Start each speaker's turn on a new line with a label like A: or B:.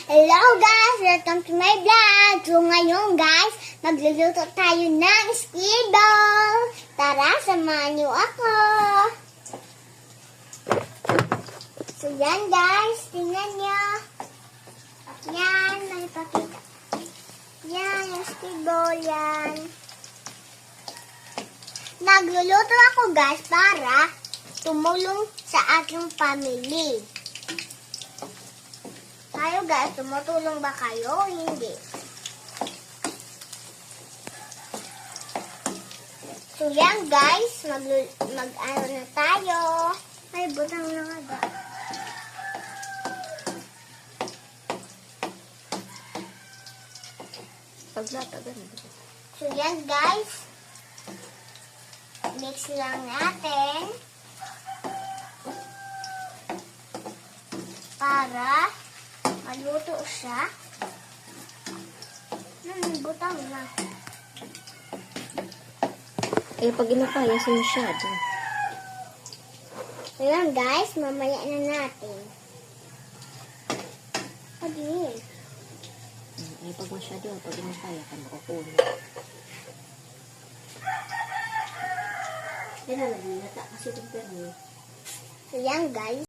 A: Hello guys! Welcome to my vlog! So ngayon guys, magluluto tayo ng squid ball! Tara, samahan niyo ako! So yan guys, tingnan niyo! Yan, may pakita. Yan, yung squid ball yan. Nagluluto ako guys para tumulong sa aking family. Kayo guys, tumutulong ba kayo? Hindi. So yan guys, mag-ano na tayo. Ay, butang na nga ba? So yan guys, mix lang natin para maluto siya. Butang na.
B: Eh, pag inapaya, masyado.
A: Ayan guys, mamaya na natin. Pag-in.
B: Eh, pag masyado, pag inapaya, ka makukunin. Yan na, naging nata kasi itong perno.
A: Ayan guys.